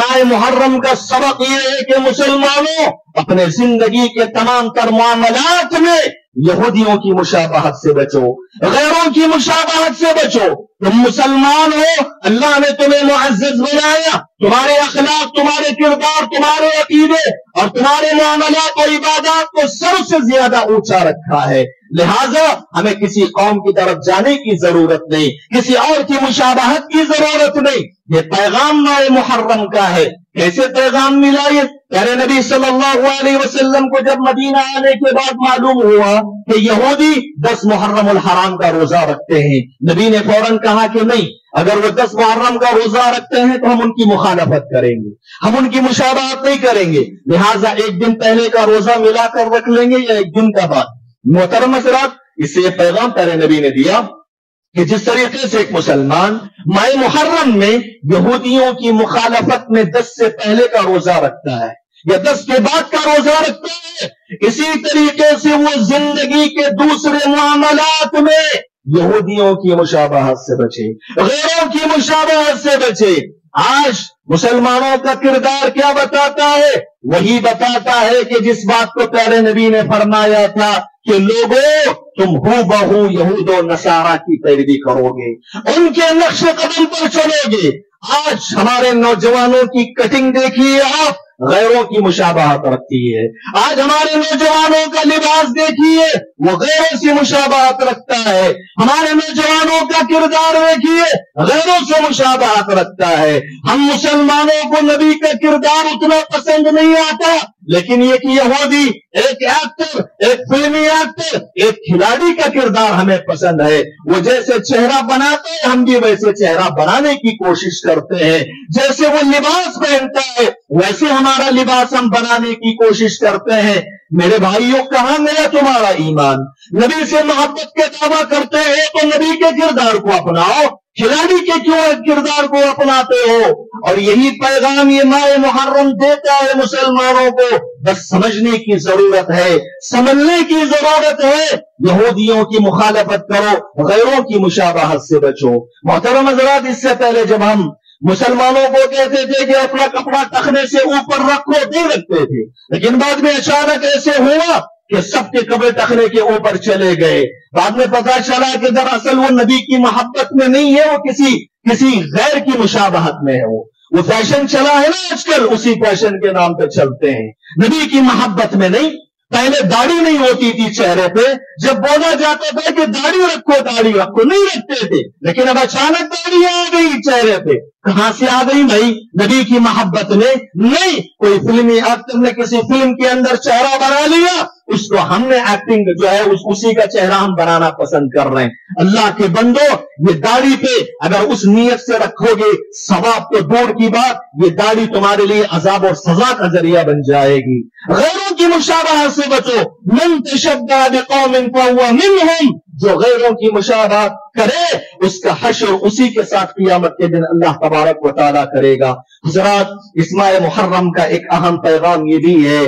माह मुहर्रम का सबक ये है कि मुसलमानों अपने जिंदगी के तमाम तर मामलात में यहूदियों की मुशाबहत से बचो, गैरों की मुशाबहत से बचो। तुम मुसलमान हो, अल्लाह ने तुम्हें मुअज़्ज़ज़ बनाया, तुम्हारे अखलाक, तुम्हारे किरदार, तुम्हारे अकीदे और तुम्हारे मामलात और इबादत को सबसे ज्यादा ऊंचा रखा है। लिहाजा हमें किसी कौम की तरफ जाने की जरूरत नहीं, किसी और की मुशाबहत की जरूरत नहीं। ये पैगाम माह मुहर्रम का है। कैसे पैगाम मिला? ये प्यारे नबी सल्लल्लाहु अलैहि वसल्लम को जब मदीना आने के बाद मालूम हुआ कि यहूदी 10 मुहर्रम उल हराम का रोजा रखते हैं, नबी ने फौरन कहा कि नहीं, अगर वो 10 मुहर्रम का रोजा रखते हैं तो हम उनकी मुखालफत करेंगे, हम उनकी मुशाबहत नहीं करेंगे। लिहाजा एक दिन पहले का रोजा मिलाकर रख लेंगे या एक दिन का बाद। मोहतरम हज़रात, इससे पैगाम प्यारे नबी ने दिया कि जिस तरीके से एक मुसलमान माह मुहर्रम में यहूदियों की मुखालफत में 10 से पहले का रोजा रखता है या 10 के बाद का रोजा रखता है, इसी तरीके से वो जिंदगी के दूसरे मामलात में यहूदियों की मुशाबहत से बचे, गैरों की मुशाबहत से बचे। आज मुसलमानों का किरदार क्या बताता है? वही बताता है कि जिस बात को प्यारे नबी ने फरमाया था कि लोगों तुम हूबहू यहूदो नसारा की पैरवी करोगे, उनके नक्श कदम पर चलोगे। आज हमारे नौजवानों की कटिंग देखिए आप, गैरों की मुशाबहत रखती है। आज हमारे नौजवानों का लिबास देखिए, वो गैरों से मुशाबहत रखता है। हमारे नौजवानों का किरदार देखिए, गैरों से मुशाबहत रखता है। हम मुसलमानों को नबी का किरदार उतना पसंद नहीं आता, लेकिन ये कि यहूदी एक एक्टर, एक फिल्मी एक्टर, एक खिलाड़ी का किरदार हमें पसंद है। वो जैसे चेहरा बनाते हैं हम भी वैसे चेहरा बनाने की कोशिश करते हैं। जैसे वो लिबास पहनता है वैसे हमारा लिबास हम बनाने की कोशिश करते हैं। मेरे भाइयों, कहां गया तुम्हारा ईमान? नबी से मोहब्बत के दावा करते हैं तो नबी के किरदार को अपनाओ, खिलाड़ी के क्यों किरदार को अपनाते हो? और यही पैगाम ये माह मुहर्रम देता है मुसलमानों को। बस समझने की जरूरत है, समझने की जरूरत है। यहूदियों की मुखालफत करो, गैरों की मुशाबहत से बचो। मोहतरम हज़रात, इससे पहले जब हम मुसलमानों को कहते थे कि अपना कपड़ा तखने से ऊपर रखो, नहीं रखते थे, लेकिन बाद में अचानक ऐसे हुआ कि सबके कपड़े तखने के ऊपर चले गए। बाद में पता चला कि दरअसल वो नबी की मोहब्बत में नहीं है, वो किसी गैर की मुशाबहत में है। वो फैशन चला है ना आजकल, उसी फैशन के नाम पे चलते हैं, नबी की मोहब्बत में नहीं। पहले दाढ़ी नहीं होती थी चेहरे पे, जब बोला जाता था कि दाढ़ी रखो, नहीं रखते थे, लेकिन अब अचानक दाढ़ी आ गई चेहरे पे। कहां से आ गई भाई? नबी की मोहब्बत में नहीं। कोई फिल्मी एक्टर ने किसी फिल्म के अंदर चेहरा बना लिया, उसको हमने एक्टिंग जो है उसी का चेहरा हम बनाना पसंद कर रहे हैं। अल्लाह के बंदो, ये दाढ़ी पे अगर उस नीयत से रखोगे, सवाब तो दूर की बात, ये दाढ़ी तुम्हारे लिए अजाब और सजा का जरिया बन जाएगी। गैरों की मुशाबहत से बचो। मन तशब्बह बिकौमिन फहुवा मिनहुम, जो गैरों की मुशाबहत करे उसका हश्र उसी के साथ क़यामत के दिन अल्लाह तबारक व तआला करेगा। हज़रात, इस माह मुहर्रम का एक अहम पैगाम ये भी है